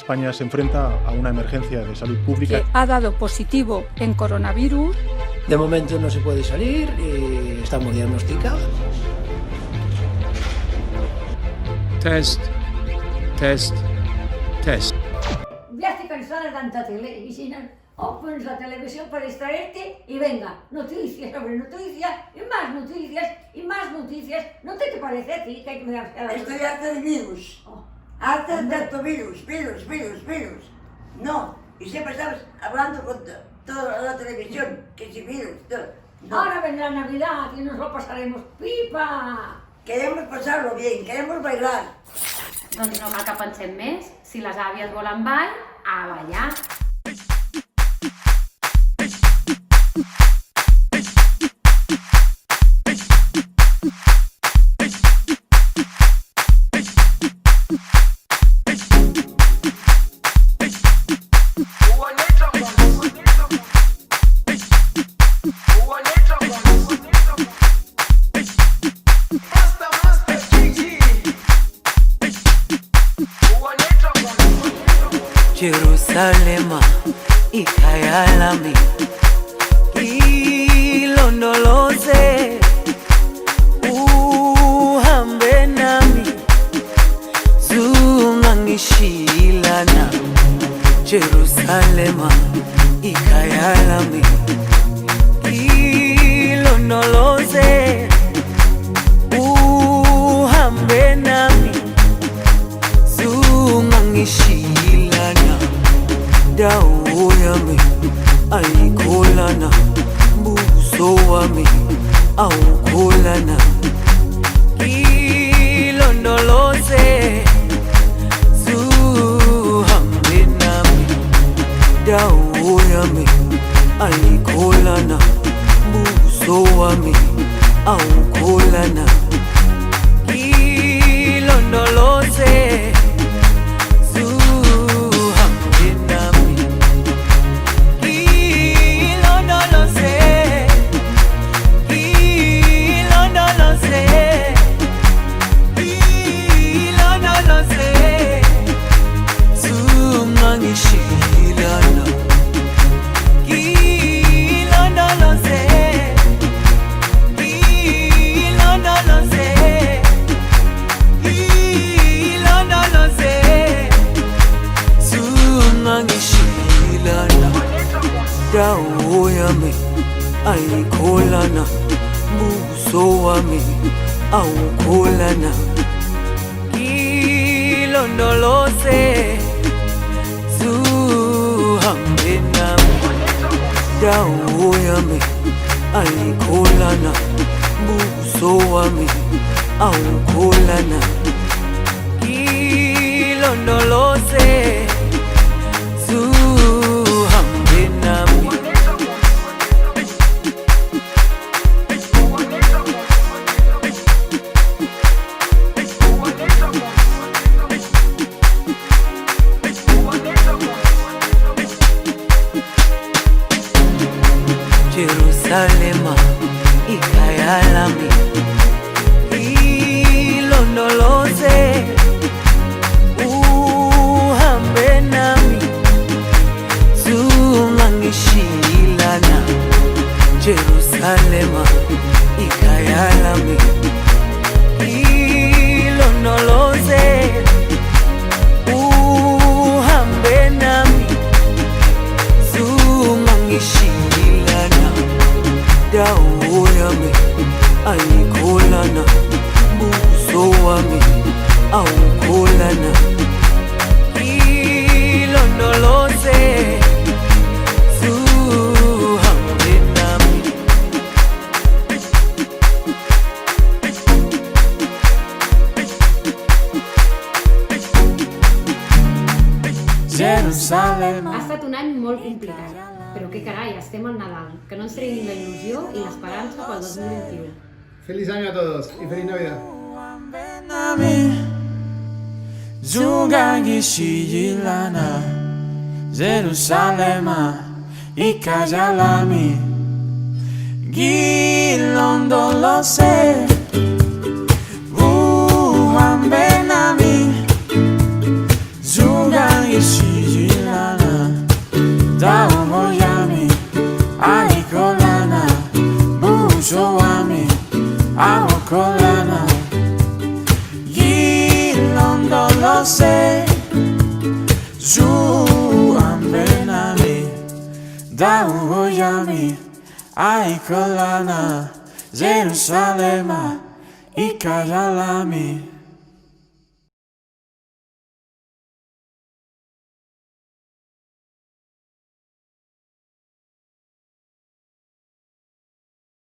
España se enfrenta a una emergencia de salud pública. Que ha dado positivo en coronavirus. De momento no se puede salir y estamos diagnosticados. Test, test, test. Ya estoy cansada de tanta tele y si no, pones la televisión para distraerte y venga, noticias sobre noticias y más noticias y más noticias. ¿No te parece a ti que hay que mirarse a la Estoy harta de virus. Harta de tanto virus. No, y siempre estamos hablando con toda la televisión, que si virus, todo. No. Ahora vendrá Navidad y nos lo pasaremos pipa. Queremos pasarlo bien, queremos bailar. Doncs no cal que pensem més. Si les àvies volen ball, a ballar. Jerusalema ikhaya lami ilondoloze uhambe nami zungangishilana Jerusalema ikhaya lami ilondoloze uhambe nami zungangishilana dawo yami ayikholana buso wami awukholana ilondoloze zuhambe nami dawo yami ayikholana buso wami awukholana ilondoloze dawo yami ayikholana buso wami awukholana ilondoloze zuhambe nami dawo yami ayikholana buso wami awukholana ilondoloze Jerusalema ikhaya lami ilondoloze uhambe nami zungangishilana Jerusalema ikhaya lami ilondoloze uhambe nami zungangishilana dawo yami ayikholana buso wami awukholana ilondoloze zuhambe nami Jerusalem. Ha estat un any molt complicat, però què carai, estem al Nadal, que no ens treguin la il·lusió i l'esperança pel 2021. Feliz año a todos y feliz Navidad. Zungangishilana Jerusalema ikhaya lami ilondoloze uhambe nami zungangishilana lo sé. Zuambe nami, Dauyami, Aikolana, Jerusalema, Ikayalami.